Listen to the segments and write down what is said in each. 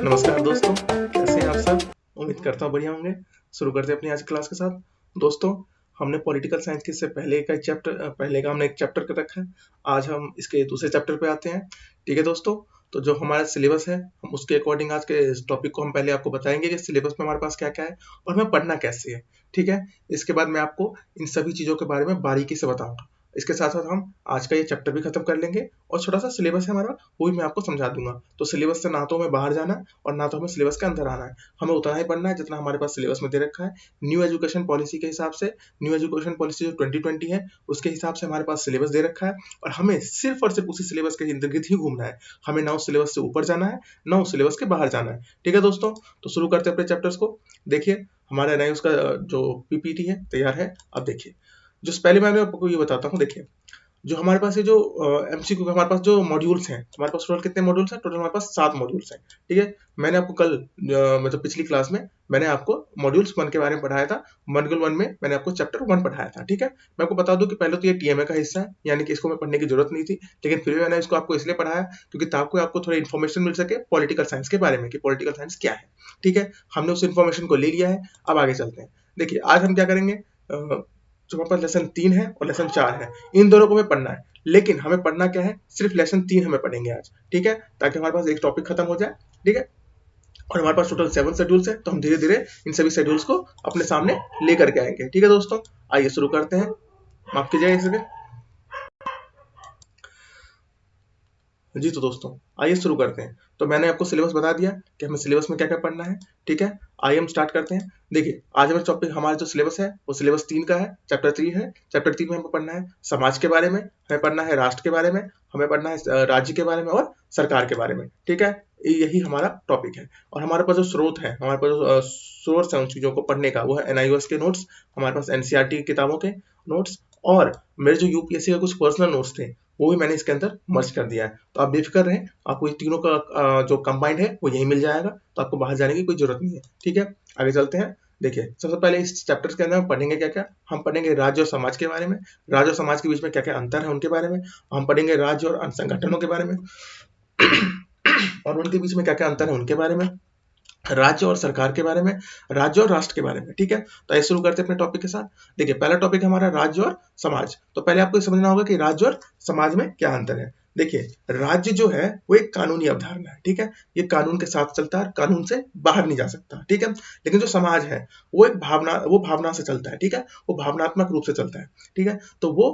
नमस्कार दोस्तों, कैसे हैं आप सब? उम्मीद करता हूँ बढ़िया होंगे। शुरू करते हैं अपनी आज की क्लास के साथ। दोस्तों, हमने पॉलिटिकल साइंस के इससे पहले का हमने एक चैप्टर कर रखा है। आज हम इसके दूसरे चैप्टर पे आते हैं। ठीक है दोस्तों, तो जो हमारा सिलेबस है, हम उसके अकॉर्डिंग आज के इस टॉपिक को हम पहले आपको बताएंगे कि सिलेबस में हमारे पास क्या-क्या है और हमें पढ़ना कैसे है। ठीक है? इसके बाद मैं आपको इन सभी चीज़ों के बारे में बारीकी से बताऊँगा। इसके साथ-साथ हम आज का ये चैप्टर भी खत्म कर लेंगे और छोटा-सा सिलेबस है हमारा, वो भी मैं आपको समझा दूँगा। तो सिलेबस से ना तो हमें बाहर जाना है और ना तो हमें सिलेबस के अंदर आना है। हमें उतना ही पढ़ना है जितना हमारे पास सिलेबस में दे रखा है। न्यू एजुकेशन पॉलिसी के हिसाब से, न्यू एजुकेशन पॉलिसी जो 2020 है, उसके हिसाब से हमारे पास सिलेबस दे रखा है और हमें सिर्फ़ और सिर्फ़ उसी सिलेबस के इर्द-गिर्द ही घूमना है। हमें ना उस सिलेबस से ऊपर जाना है, ना उस सिलेबस के बाहर जाना है। ठीक है दोस्तों? तो शुरू करते हैं अपने चैप्टर्स को। देखिए, हमारा नया उसका जो पीपीटी है, तैयार है। अब देखिए, जो पहले मैं आपको ये बताता हूँ। देखिए, जो हमारे पास ये जो एमसीक्यू हमारे पास जो मॉड्यूल्स हैं, हमारे पास टोटल कितने मॉड्यूल्स हैं? टोटल हमारे पास 7 मॉड्यूल्स हैं। ठीक है? मैंने आपको कल मतलब पिछली क्लास में मैंने आपको मॉड्यूल्स 1 के बारे में पढ़ाया था। मॉड्यूल 1 में मैंने आपको चैप्टर 1 पढ़ाया था। ठीक है? मैं आपको बता दूं कि पहले तो ये टीएमए का हिस्सा है, यानी कि इसको मैं पढ़ने की जरूरत नहीं थी, लेकिन फिर भी मैंने इसको आपको इसलिए पढ़ाया क्योंकि ताकि आपको थोड़ी इन्फॉर्मेशन मिल सके पॉलिटिकल साइंस के बारे में कि पॉलिटिकल साइंस क्या है। ठीक है? हमने उस इन्फॉर्मेशन को ले लिया है। अब आगे चलते हैं। देखिए, आज हम क्या करेंगे, जो हमारे पास लेसन 3 है और लेसन 4 है, इन दोनों को हमें पढ़ना है। लेकिन हमें पढ़ना क्या है, सिर्फ लेसन 3 हमें पढ़ेंगे आज। ठीक है? ताकि हमारे पास एक टॉपिक खत्म हो जाए। ठीक है? और हमारे पास टोटल 7 शेड्यूल्स है, तो हम धीरे धीरे इन सभी शेड्यूल्स को अपने सामने लेकर के आएंगे। ठीक है दोस्तों, आइए शुरू करते हैं। माफ कीजिएगा इसके। जी तो दोस्तों, आइए शुरू करते हैं। तो मैंने आपको सिलेबस बता दिया कि हमें सिलेबस में क्या-क्या पढ़ना है। ठीक है? आइए हम स्टार्ट करते हैं। देखिए, आज हमारा टॉपिक, हमारा जो सिलेबस है, वो सिलेबस 3 का है, चैप्टर 3 है। चैप्टर 3 में हमें पढ़ना है समाज के बारे में, हमें पढ़ना है राष्ट्र के बारे में, हमें पढ़ना है राज्य के बारे में और सरकार के बारे में। ठीक है? यही हमारा टॉपिक है। और हमारे पास जो स्रोत है, हमारे पास जो सोर्स है उन चीज़ों को पढ़ने का, वो है एनआईओएस के नोट्स, हमारे पास एनसीईआरटी की किताबों के नोट्स और मेरे जो यूपीएससी के कुछ पर्सनल नोट्स थे, वो भी मैंने इसके अंदर मर्ज कर दिया है। तो आप बेफिक्र रहें, आपको ये तीनों का जो कंबाइंड है वो यहीं मिल जाएगा, तो आपको बाहर जाने की कोई जरूरत नहीं है। ठीक है? आगे चलते हैं। देखिए, सबसे पहले इस चैप्टर के अंदर हम पढ़ेंगे क्या-क्या। हम पढ़ेंगे राज्य और समाज के बारे में, राज्य और समाज के बीच में क्या-क्या अंतर है उनके बारे में। हम पढ़ेंगे राज्य और संगठनों के बारे में और उनके बीच में क्या-क्या अंतर है उनके बारे में, राज्य और सरकार के बारे में, राज्य और राष्ट्र के बारे में। ठीक है? तो आइए शुरू करते हैं अपने टॉपिक के साथ। देखिए, पहला टॉपिक हमारा राज्य और समाज। तो पहले आपको ये समझना होगा कि राज्य और समाज में क्या अंतर है। देखिए, राज्य जो है वो एक कानूनी अवधारणा है। ठीक है? ये कानून के साथ चलता है, कानून से बाहर नहीं जा सकता। ठीक है? लेकिन जो समाज है, वो भावना से चलता है। ठीक है? वो भावनात्मक रूप से चलता है। ठीक है? तो वो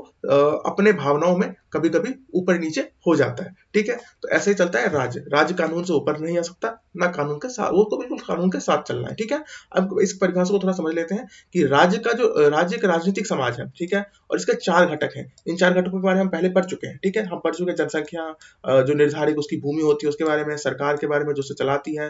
अपने भावनाओं में कभी-कभी ऊपर-नीचे हो जाता है। ठीक है? तो ऐसे ही चलता है राज्य। राज्य कानून से ऊपर नहीं आ सकता, ना कानून के साथ, वो तो बिल्कुल कानून के साथ चलना है। ठीक है? अब इस परिभाषा को थोड़ा समझ लेते हैं कि राज्य एक राजनीतिक समाज है। ठीक है? और इसके 4 घटक हैं। इन 4 घटकों के बारे में हम पहले पढ़ चुके हैं। ठीक है? हम पढ़ चुके हैं जनसंख्या, जो निर्धारित उसकी भूमि होती है उसके बारे में, सरकार के बारे में जो उसे चलाती है,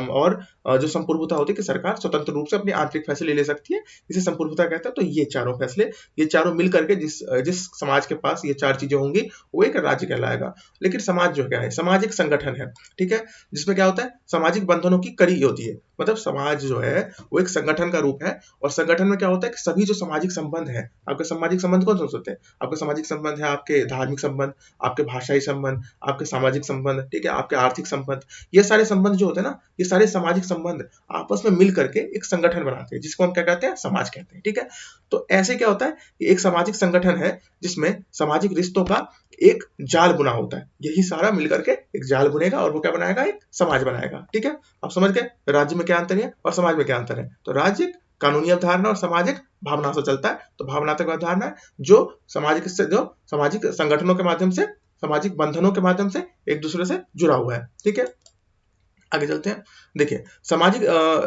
और जो संप्रभुता होती है कि सरकार स्वतंत्र रूप से अपने आंतरिक फैसले ले सकती है, इसे संप्रभुता कहते हैं। तो ये चारों फैसले, ये चारों मिल करके जिस समाज के पास ये 4 चीजें होंगी, वो एक राज्य कहलाएगा। लेकिन समाज जो क्या है, समाज एक संगठन है। ठीक है? जिसमें क्या होता है, सामाजिक बंधनों की कड़ी होती है। मतलब समाज जो है वो एक संगठन का रूप है और संगठन में क्या होता है कि सभी जो सामाजिक संबंध है, आपके सामाजिक संबंध कौन से होते हैं? आपके सामाजिक संबंध है, आपके धार्मिक संबंध, आपके भाषाई संबंध, आपके सामाजिक संबंध, ठीक है, आपके आर्थिक संबंध, ये सारे संबंध जो होते हैं ना, ये सारे सामाजिक संबंध आपस में मिल करके एक संगठन बनाते हैं, जिसको हम क्या कहते हैं, समाज कहते हैं। ठीक है? तो ऐसे क्या होता है कि एक सामाजिक संगठन है जिसमें सामाजिक रिश्तों का एक जाल बुना होता है। यही सारा मिलकर के एक जाल बुनेगा और वो क्या बनाएगा, एक समाज बनाएगा। ठीक है? आप समझ गए राज्य में क्या अंतर है और समाज में क्या अंतर है। तो राज्य एक कानूनी अवधारणा और समाजिक भावना से चलता है। तो भावनात्मक अवधारणा है जो सामाजिक संगठनों के माध्यम से, सामाजिक बंधनों के माध्यम से एक दूसरे से जुड़ा हुआ है। ठीक है? आगे चलते हैं। देखिए, सामाजिक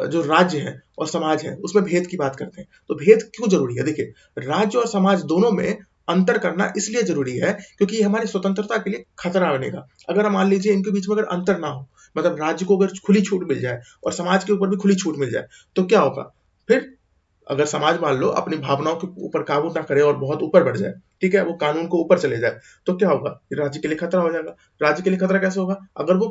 जो राज्य है और समाज है, उसमें भेद की बात करते हैं। तो भेद क्यों जरूरी है? देखिए, राज्य और समाज दोनों में अंतर करना इसलिए जरूरी है क्योंकि ये हमारी स्वतंत्रता के लिए खतरा बनेगा। अगर मान लीजिए इनके बीच में अगर अंतर ना हो, मतलब राज्य को अगर खुली छूट मिल जाए और समाज के ऊपर भी खुली छूट मिल जाए, तो क्या होगा? फिर अगर समाज मान लो अपनी भावनाओं के ऊपर काबू ना करे और बहुत ऊपर बढ़ जाए, ठीक है, वो कानून को ऊपर चले जाए, तो क्या होगा, राज्य के लिए खतरा हो जाएगा। राज्य के लिए खतरा कैसे होगा, अगर वो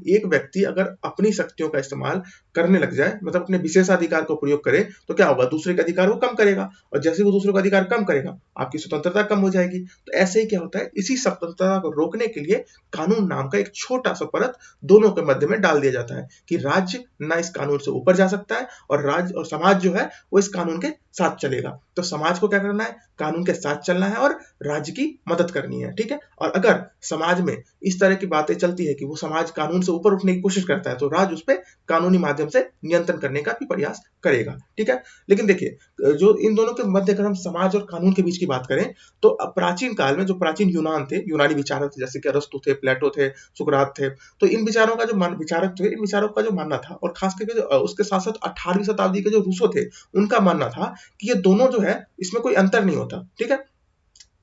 एक व्यक्ति अगर अपनी शक्तियों का इस्तेमाल करने लग जाए, मतलब अपने विशेषाधिकार का प्रयोग करे, तो क्या होगा, दूसरे का अधिकार वो कम करेगा, और जैसे वो दूसरे का अधिकार कम करेगा, आपकी स्वतंत्रता कम हो जाएगी। तो ऐसे ही क्या होता है, इसी स्वतंत्रता को रोकने के लिए कानून नाम का एक छोटा सा परत दोनों के मध्य में डाल दिया जाता है कि राज्य ना इस कानून से ऊपर जा सकता है, और राज्य और समाज जो है वो इस कानून के साथ चलेगा। तो समाज को क्या करना है, कानून के साथ चलना है और राज्य की मदद करनी है, ठीक है। और अगर समाज में इस तरह की बातें चलती है कि वो समाज कानून से ऊपर उठने की कोशिश करता है, तो राज्य उस पर कानूनी माध्यम से नियंत्रण करने का भी प्रयास करेगा, ठीक है। लेकिन देखिए, जो इन दोनों के मध्य अगर हम समाज और कानून के बीच की बात करें, तो प्राचीन काल में जो प्राचीन यूनान थे, यूनानी विचारक थे, जैसे कि अरस्तु थे, प्लेटो थे, सुकरात थे, तो इन विचारों का जो विचारक थे, इन विचारों का जो मानना था, और खास करके उसके साथ साथ 18वीं शताब्दी के जो रूसो थे, उनका मानना था कि ये दोनों जो है इसमें कोई अंतर नहीं होता, ठीक है,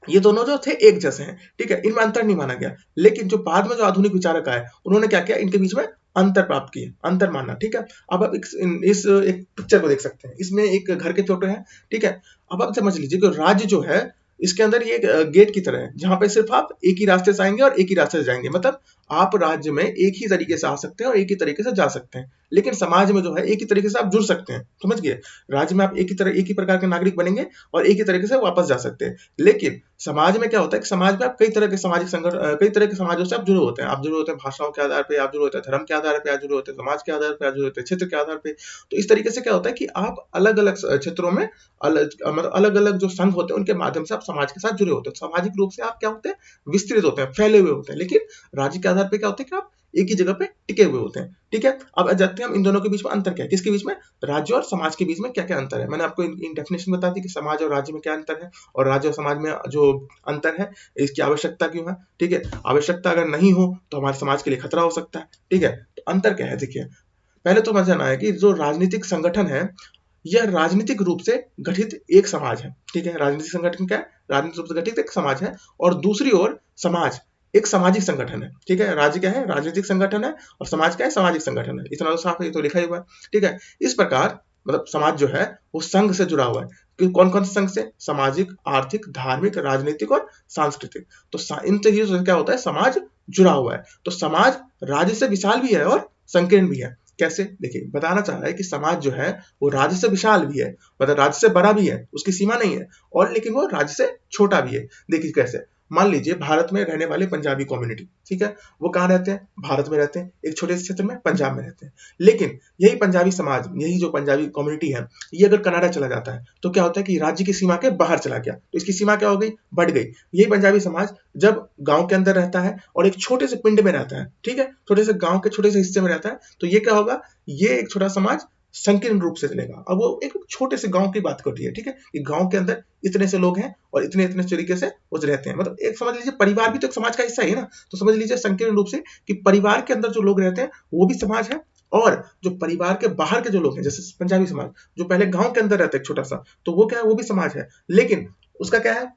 ये दोनों जो थे एक जैसे हैं, ठीक है, इनमें अंतर नहीं माना गया। लेकिन जो बाद में जो आधुनिक विचारक आए, उन्होंने क्या किया, इनके बीच में अंतर प्राप्त किए, अंतर माना, ठीक है। अब आप इस एक पिक्चर को देख सकते हैं, इसमें एक घर के फोटो है, ठीक है। अब आप समझ लीजिए कि राज्य जो है, इसके अंदर ये गेट की तरह है, जहां पे सिर्फ आप एक ही रास्ते से आएंगे और एक ही रास्ते से जाएंगे, मतलब आप राज्य में एक ही तरीके से आ सकते हैं और एक ही तरीके से जा सकते हैं। लेकिन समाज में जो है एक ही तरीके से आप जुड़ सकते हैं, समझ गए। राज्य में आप एक ही प्रकार के नागरिक बनेंगे और एक ही तरीके से वापस जा सकते हैं। लेकिन समाज में क्या होता है कि समाज में आप कई तरह के सामाजिक संगठन, कई तरह के समाजों से आप जुड़े होते हैं, आप जुड़े होते हैं भाषाओं के आधार पे, आप जुड़े होते हैं धर्म के आधार पे, आप जुड़े होते हैं समाज के आधार पे, आप जुड़े होते हैं क्षेत्र के आधार पे। तो इस तरीके से क्या होता है कि आप अलग अलग क्षेत्रों में मतलब अलग अलग जो संघ होते हैं उनके माध्यम से आप समाज के साथ जुड़े होते हैं। सामाजिक रूप से आप क्या होते हैं, विस्तृत होते हैं, फैले हुए होते हैं। लेकिन राज्य के आधार पर क्या होता है कि आप एक ही जगह पे टिके हुए होते हैं, ठीक है। अब जानते हैं हम इन दोनों के बीच में अंतर क्या है, किसके बीच में, राज्य और समाज के बीच में क्या क्या अंतर है। मैंने आपको इन डेफिनेशन बता दी कि समाज और राज्य में क्या अंतर है, और राज्य और समाज में जो अंतर है इसकी आवश्यकता क्यों है, ठीक है। आवश्यकता अगर नहीं हो तो हमारे समाज के लिए खतरा हो सकता है, ठीक है। तो अंतर क्या है, देखिए, पहले तो समझना है कि जो राजनीतिक संगठन है, यह राजनीतिक रूप से गठित एक समाज है, ठीक है। राजनीतिक संगठन क्या है, राजनीतिक रूप से गठित एक समाज है, और दूसरी ओर समाज एक सामाजिक संगठन है, ठीक है। राज्य क्या है, राजनीतिक संगठन है, और समाज क्या है, सामाजिक संगठन है। इतना तो साफ है, ये तो लिखा ही हुआ है, ठीक है। इस प्रकार मतलब समाज जो है वो संघ से जुड़ा हुआ है, कि कौन कौन से संघ से, सामाजिक, आर्थिक, धार्मिक, राजनीतिक और सांस्कृतिक। तो इन चीजों से क्या होता है, समाज जुड़ा हुआ है। तो समाज राज्य से विशाल भी है और संकीर्ण भी है। कैसे, देखिए, बताना चाह रहा है कि समाज जो है वो राज्य से विशाल भी है, मतलब राज्य से बड़ा भी है, उसकी सीमा नहीं है, और लेकिन वो राज्य से छोटा भी है। देखिए कैसे, मान लीजिए भारत में रहने वाले पंजाबी कम्युनिटी, ठीक है, वो कहाँ रहते हैं, भारत में रहते हैं, एक छोटे से क्षेत्र में पंजाब में रहते हैं। लेकिन यही पंजाबी समाज, यही जो पंजाबी कम्युनिटी है, ये अगर कनाडा चला जाता है, तो क्या होता है कि राज्य की सीमा के बाहर चला गया, तो इसकी सीमा क्या हो गई, बढ़ गई। यही पंजाबी समाज जब गांव के अंदर रहता है और एक छोटे से पिंड में रहता है, ठीक है, छोटे से गांव के छोटे से हिस्से में रहता है, तो ये क्या होगा, ये एक छोटा समाज संकीर्ण रूप से चलेगा। अब वो एक छोटे से गांव की बात करती है, ठीक है, कि गांव के अंदर इतने से लोग हैं और इतने इतने तरीके से वो रहते हैं, मतलब एक समझ लीजिए परिवार भी तो एक समाज का हिस्सा है ना। तो समझ लीजिए संकीर्ण रूप से कि परिवार के अंदर जो लोग रहते हैं वो भी समाज है, और जो परिवार के बाहर के जो लोग हैं, जैसे पंजाबी समाज जो पहले गांव के अंदर रहते हैं छोटा सा, तो वो क्या है, वो भी समाज है। लेकिन उसका क्या है,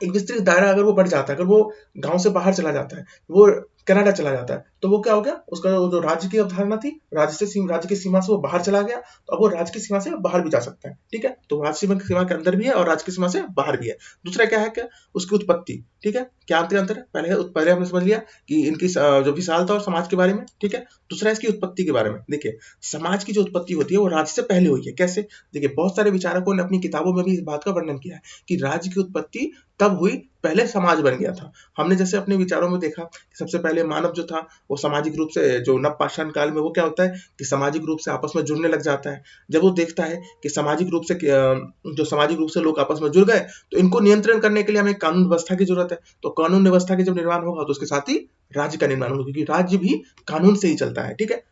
एक विस्तृत दायरा अगर वो बढ़ जाता है, अगर वो गांव से बाहर चला जाता है, वो कनाडा चला जाता है, तो वो क्या हो गया, उसका जो राज्य की अवधारणा थी, राज्य की सीमा से वो बाहर चला गया, तो अब वो राज्य की सीमा से बाहर भी जा सकता है, ठीक है। तो राज्य सीमा के अंदर भी है और राज्य की सीमा से बाहर भी है। दूसरा क्या है, क्या उसकी उत्पत्ति, ठीक है, क्या अंतर है, पहले हमने समझ लिया कि इनकी जो विशालता और समाज के बारे में, ठीक है। दूसरा इसकी उत्पत्ति के बारे में, देखिए, समाज की जो उत्पत्ति होती है वो राज्य से पहले हुई है। कैसे, देखिए, बहुत सारे विचारकों ने अपनी किताबों में भी इस बात का वर्णन किया है कि राज्य की उत्पत्ति तब हुई, पहले समाज बन गया था। हमने जैसे अपने विचारों में देखा कि सबसे पहले मानव जो था वो सामाजिक रूप से, जो नवपाषाण काल में, वो क्या होता है कि सामाजिक रूप से आपस में जुड़ने लग जाता है। जब वो देखता है कि सामाजिक रूप से जो सामाजिक रूप से लोग आपस में जुड़ गए, तो इनको नियंत्रण करने के लिए हमें कानून व्यवस्था की जरूरत है। तो कानून व्यवस्था की जब निर्माण होगा तो उसके साथ ही राज्य का निर्माण होगा, क्योंकि राज्य भी कानून से ही चलता है, ठीक है,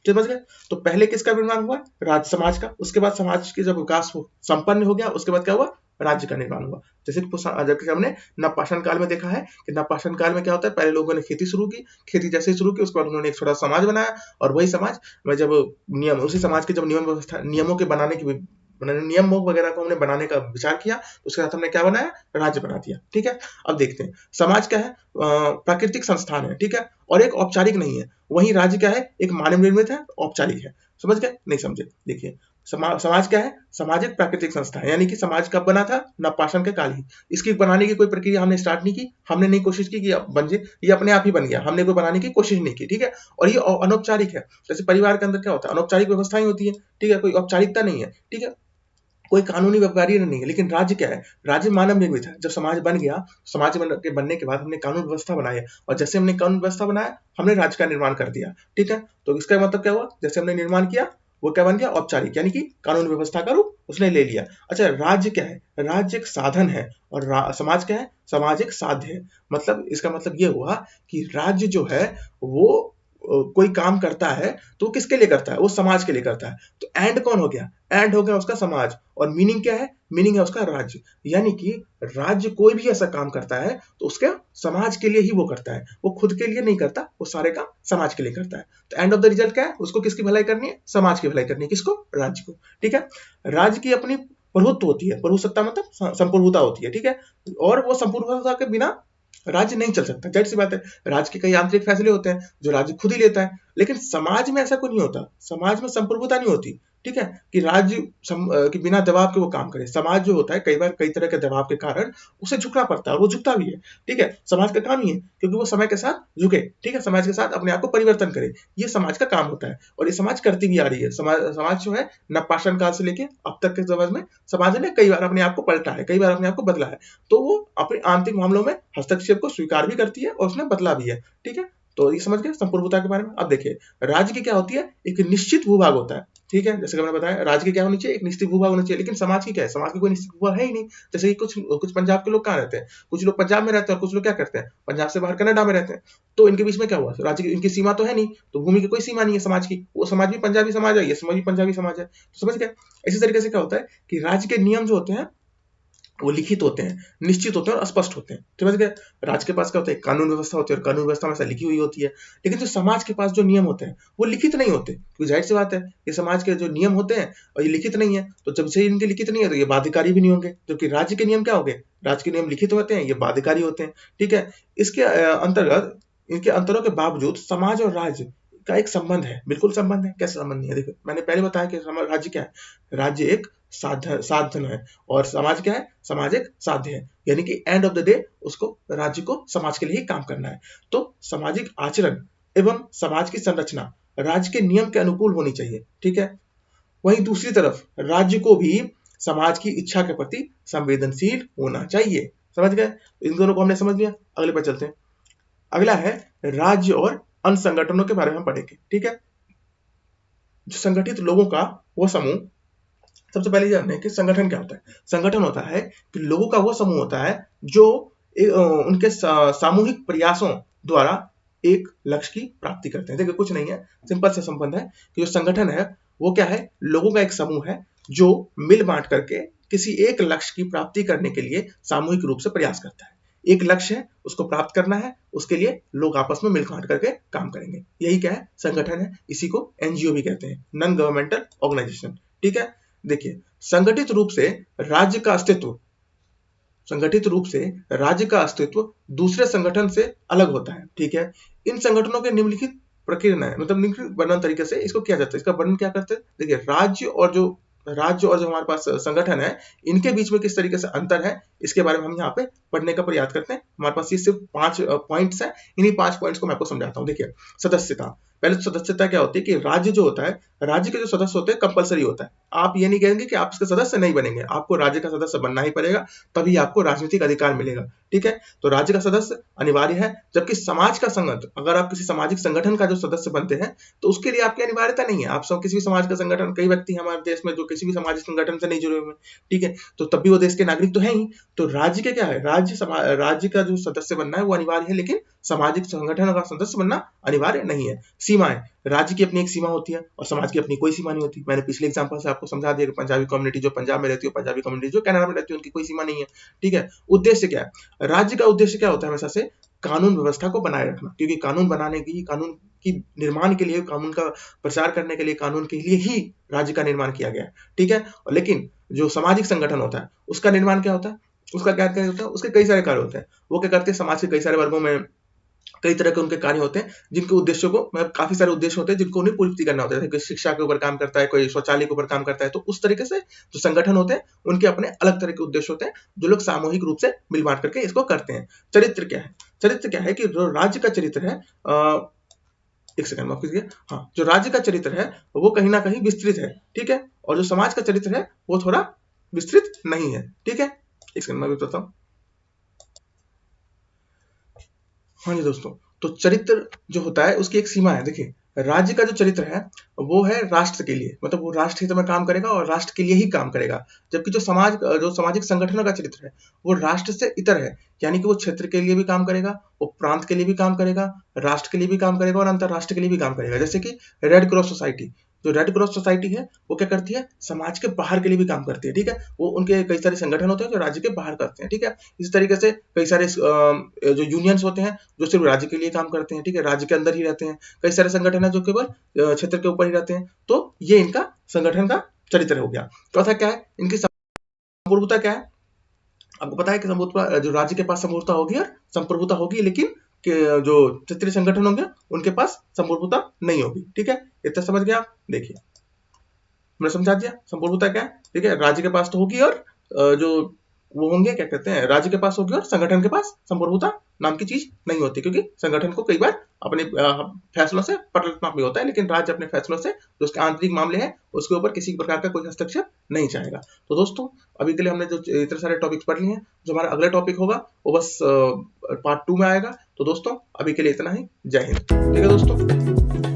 समझ गए। तो पहले किसका निर्माण हुआ, राज्य समाज का। उसके बाद समाज के जब विकास संपन्न हो गया, उसके बाद क्या हुआ, राज्य का निर्माण हुआ। जैसे कि हमने नवपाषाण काल में देखा है कि नवपाषाण काल में क्या होता है, पहले लोगों ने खेती शुरू की, खेती जैसे शुरू की, उसके बाद उन्होंने एक छोटा समाज बनाया, और वही समाज में जब नियम, उसी समाज के जब नियमों के बनाने की नियम वगैरह को हमने बनाने का विचार किया, तो उसके साथ हमने क्या बनाया, राज्य बना दिया, ठीक है। अब देखते हैं समाज क्या है, प्राकृतिक संस्थान है, ठीक है, और एक औपचारिक नहीं है। वहीं राज्य क्या है, एक मानव निर्मित है, औपचारिक है। समझ गए, नहीं समझे, देखिए, समाज क्या है? समाज एक प्राकृतिक संस्था है, यानी कि समाज कब बना था? नवपाषाण के काल ही। इसकी बनाने की कोई प्रक्रिया हमने स्टार्ट नहीं की, हमने नहीं कोशिश की कि अब बन जाए, ये अपने आप ही बन गया, हमने कोई बनाने की कोशिश नहीं की, ठीक है। और ये अनौपचारिक है। जैसे परिवार के अंदर क्या होता है? अनौपचारिक व्यवस्थाएं होती है, ठीक है, कोई औपचारिकता नहीं है, ठीक है, कोई कानूनी व्यवहार नहीं है। लेकिन राज्य क्या है? राज्य मानव निर्मित है। जब समाज बन गया, समाज के बनने के बाद हमने कानून व्यवस्था बनाई, और जैसे हमने कानून व्यवस्था बनाया, हमने राज्य का निर्माण कर दिया, ठीक है। तो इसका मतलब क्या हुआ? जैसे हमने निर्माण किया, वो क्या बन गया? औपचारिक, यानी कि कानून व्यवस्था का रूप उसने ले लिया। अच्छा, राज्य क्या है? राज्य एक साधन है, और समाज क्या है? समाज एक साध्य है। मतलब इसका मतलब ये हुआ कि राज्य जो है वो कोई काम करता है तो वो किसके लिए करता है? वो समाज के लिए करता है। तो एंड कौन हो गया? एंड हो गया उसका समाज। और मीनिंग क्या है? मीनिंग है उसका राज्य। यानी कि राज्य कोई भी ऐसा काम करता है तो उसके समाज के लिए ही वो करता है, वो खुद के लिए नहीं करता, वो सारे काम समाज के लिए करता है। तो एंड ऑफ द रिजल्ट क्या है? उसको किसकी भलाई करनी है? समाज की भलाई करनी है। किसको? राज्य को, ठीक है। राज्य की अपनी प्रभुत्व होती है, प्रभुसत्ता मतलब संप्रभुता होती है, ठीक है। और वो संप्रभुता के बिना राज्य नहीं चल सकता, जाहिर सी बात है। राज्य के कई आंतरिक फैसले होते हैं जो राज्य खुद ही लेता है, लेकिन समाज में ऐसा कोई नहीं होता। समाज में संप्रभुता नहीं होती, ठीक है, कि राज्य कि बिना दबाव के वो काम करे। समाज जो होता है कई बार कई तरह के दबाव के कारण उसे झुकना पड़ता है, और वो झुकता भी है, ठीक है। समाज का काम ही है, क्योंकि वो समय के साथ झुके, ठीक है, समाज के साथ अपने आप को परिवर्तन करे, ये समाज का काम होता है। और ये समाज करती भी आ रही है। समाज जो है नवपाषाण काल से लेके अब तक के समय में समाज ने कई बार अपने आप को पलटा है, कई बार अपने आप को बदला है। तो वो अपने आंतरिक मामलों में हस्तक्षेप को स्वीकार भी करती है और उसने बदला भी है, ठीक है। तो ये समझ गए संप्रभुता के बारे में। अब देखिए, राज्य की क्या होती है? एक निश्चित भूभाग होता है, ठीक है। जैसे कि मैंने बताया, राज्य की क्या होनी चाहिए? एक निश्चित भूभाग होना चाहिए। लेकिन समाज की क्या है? समाज की कोई निश्चित भूभाग है ही नहीं। जैसे कि कुछ कुछ पंजाब के लोग कहाँ रहते हैं? कुछ लोग पंजाब में रहते हैं, और कुछ लोग क्या करते हैं? पंजाब से बाहर कनाडा में रहते हैं। तो इनके बीच में क्या हुआ? राज्य की इनकी सीमा तो है नहीं, तो भूमि की कोई सीमा नहीं है समाज की। वो समाज भी पंजाबी समाज है, ये समाज भी पंजाबी समाज है। तो समझ गए? इसी तरीके से क्या होता है कि राज्य के नियम जो होते हैं वो लिखित होते हैं, निश्चित होते हैं और स्पष्ट होते हैं, समझ गए? राज्य के पास क्या होता है? कानून व्यवस्था होती है, और कानून व्यवस्था हमेशा लिखी हुई होती है। लेकिन जो समाज के पास जो नियम होते हैं वो लिखित नहीं होते, क्योंकि जाहिर सी बात है, ये समाज के जो नियम होते हैं और ये लिखित नहीं है, तो जब से इनके लिखित नहीं है तो ये बाध्यकारी भी नहीं होंगे। जबकि राज्य के नियम क्या हो गए? राज्य के नियम लिखित होते हैं, ये बाध्यकारी होते हैं, ठीक है। इसके अंतर्गत, इनके अंतरों के बावजूद समाज और राज्य का एक संबंध है, बिल्कुल संबंध है। कैसे संबंध नहीं है? देखो, मैंने पहले बताया कि राज्य क्या है? राज्य एक साधन है, और समाज क्या है? समाज एक साध्य है। यानी कि एंड ऑफ द डे उसको, राज्य को समाज के लिए ही काम करना है। तो सामाजिक आचरण एवं समाज की संरचना राज्य के नियम के अनुकूल होनी चाहिए, ठीक है। वहीं दूसरी तरफ राज्य को भी समाज की इच्छा के प्रति संवेदनशील होना चाहिए। समझ गए? इन दोनों को हमने समझ लिया। अगले पर चलते हैं। अगला है राज्य और अन्य संगठनों के बारे में हम पढ़ेंगे, ठीक है। जो संगठित लोगों का वो समूह, सबसे पहले जानते हैं कि संगठन क्या होता है। संगठन होता है कि लोगों का वो समूह होता है जो उनके सामूहिक प्रयासों द्वारा एक लक्ष्य की प्राप्ति करते हैं। देखिए, कुछ नहीं है, सिंपल से संबंध है कि जो संगठन है वो क्या है? लोगों का एक समूह है जो मिल बांट करके किसी एक लक्ष्य की प्राप्ति करने के लिए सामूहिक रूप से प्रयास करता है। एक लक्ष्य है, उसको प्राप्त करना है, उसके लिए लोग आपस में मिल बांट करके काम करेंगे। यही क्या है? संगठन है। इसी को एनजीओ भी कहते हैं, नॉन गवर्नमेंटल ऑर्गेनाइजेशन, ठीक है। देखिए, संगठित रूप से राज्य का अस्तित्व, संगठित रूप से राज्य का अस्तित्व दूसरे संगठन से अलग होता है, ठीक है। इन संगठनों के निम्नलिखित प्रक्रिया है, मतलब निम्नलिखित वर्णन तरीके से इसको किया जाता है। इसका वर्णन क्या करते हैं? देखिए, राज्य और जो हमारे पास संगठन है, इनके बीच में किस तरीके से अंतर है, इसके बारे में हम यहाँ पे पढ़ने का प्रयास करते हैं। हमारे पास ये सिर्फ 5 पॉइंट्स है। इन्हीं 5 पॉइंट्स को मैं आपको समझाता हूँ। देखिए, सदस्यता। पहले तो सदस्यता क्या होती है कि राज्य जो होता है, राज्य के जो सदस्य होते हैं कंपलसरी होता है। आप ये नहीं कहेंगे कि आप इसके सदस्य नहीं बनेंगे, आपको राज्य का सदस्य बनना ही पड़ेगा, तभी आपको राजनीतिक अधिकार मिलेगा, ठीक है। तो राज्य का सदस्य अनिवार्य है। जबकि समाज का संगठन, अगर आप किसी सामाजिक संगठन का जो सदस्य बनते हैं तो उसके लिए आपकी अनिवार्यता नहीं है। आप सब किसी भी समाज का संगठन, कई व्यक्ति हमारे देश में जो किसी भी सामाजिक संगठन से नहीं जुड़े हुए, ठीक है, तो तब भी वो देश के नागरिक तो है ही। तो राज्य के क्या है? राज्य का जो सदस्य बनना है वो अनिवार्य है, लेकिन सामाजिक संगठन का सदस्य बनना अनिवार्य नहीं है। सीमाएं, राज्य की अपनी एक सीमा होती है और समाज की अपनी कोई सीमा नहीं होती। मैंने पिछले एग्जांपल से आपको समझा दिया कि पंजाबी कम्युनिटी जो पंजाब में रहती है, पंजाबी कम्युनिटी जो कनाडा में रहती है, उनकी कोई सीमा नहीं है, ठीक है। उद्देश्य क्या है? राज्य का उद्देश्य क्या होता है? हमेशा से कानून व्यवस्था को बनाए रखना, क्योंकि कानून की निर्माण के लिए, कानून का प्रचार करने के लिए, कानून के लिए ही राज्य का निर्माण किया गया है, ठीक है। लेकिन जो सामाजिक संगठन होता है उसका निर्माण क्या होता है? उसका क्या कार्य होता है? उसके कई सारे कार्य होते हैं। वो क्या करते हैं? समाज के कई सारे वर्गों में कई तरह के उनके कार्य होते हैं जिनके उद्देश्यों को, मतलब काफी सारे उद्देश्य होते हैं जिनको उन्हें पूर्ति करना होता है। जैसे कोई शिक्षा के ऊपर काम करता है, कोई शौचालय के ऊपर काम करता है, तो उस तरीके से जो संगठन होते हैं उनके अपने अलग तरह के उद्देश्य होते हैं जो लोग सामूहिक रूप से मिल बांट करके इसको करते हैं। चरित्र क्या है? चरित्र क्या है कि जो राज्य का चरित्र है, एक सेकंड माफ कीजिए, हाँ, जो राज्य का चरित्र है वो कहीं ना कहीं विस्तृत है, ठीक है, और जो समाज का चरित्र है वो थोड़ा विस्तृत नहीं है, ठीक है। एक सेकंड मैं भी बताता हूँ। हाँ जी दोस्तों, तो चरित्र जो होता है उसकी एक सीमा है। देखिए, राज्य का जो चरित्र है वो है राष्ट्र के लिए, मतलब वो राष्ट्र हित में काम करेगा और राष्ट्र के लिए ही काम करेगा। जबकि जो सामाजिक संगठनों का चरित्र है वो राष्ट्र से इतर है, यानी कि वो क्षेत्र के लिए भी काम करेगा, वो प्रांत के लिए भी काम करेगा, राष्ट्र के लिए भी काम करेगा और अंतरराष्ट्र के लिए भी काम करेगा। जैसे कि रेड क्रॉस सोसाइटी, जो रेड क्रॉस सोसाइटी है वो क्या करती है, समाज के बाहर के लिए भी काम करती है, ठीक है। वो उनके कई सारे संगठन होते हैं जो राज्य के बाहर करते हैं, ठीक है। इस तरीके से कई सारे जो यूनियंस होते हैं जो सिर्फ राज्य के लिए काम करते हैं, ठीक है, राज्य के अंदर ही रहते हैं। कई सारे संगठन है जो केवल क्षेत्र के ऊपर ही रहते हैं। तो ये इनका संगठन का चरित्र हो गया। चौथा क्या है, इनकी संप्रभुता क्या है। आपको पता है कि संप्रभुता, जो राज्य के पास संप्रभुता होगी और संप्रभुता होगी, लेकिन जो क्षेत्रीय संगठन होंगे उनके पास संप्रभुता नहीं होगी, ठीक है। इतना समझ गया आप? देखिए, हमने समझा दिया संप्रभुता क्या है, ठीक है। राज्य के पास तो होगी और जो वो होंगे, क्या कहते हैं, राज्य के पास होगी और संगठन के पास संप्रभुता नाम की चीज नहीं होती, क्योंकि संगठन को कई बार अपने फैसलों से पलटना भी होता है, लेकिन राज्य अपने फैसलों से जो उसके आंतरिक मामले हैं उसके ऊपर किसी प्रकार का कोई हस्तक्षेप नहीं चाहेगा। तो दोस्तों, अभी के लिए हमने जो इतने सारे टॉपिक्स पढ़ लिए हैं, जो हमारा अगला टॉपिक होगा वो बस पार्ट 2 में आएगा। तो दोस्तों, अभी के लिए इतना ही। जय हिंद। ठीक है दोस्तों।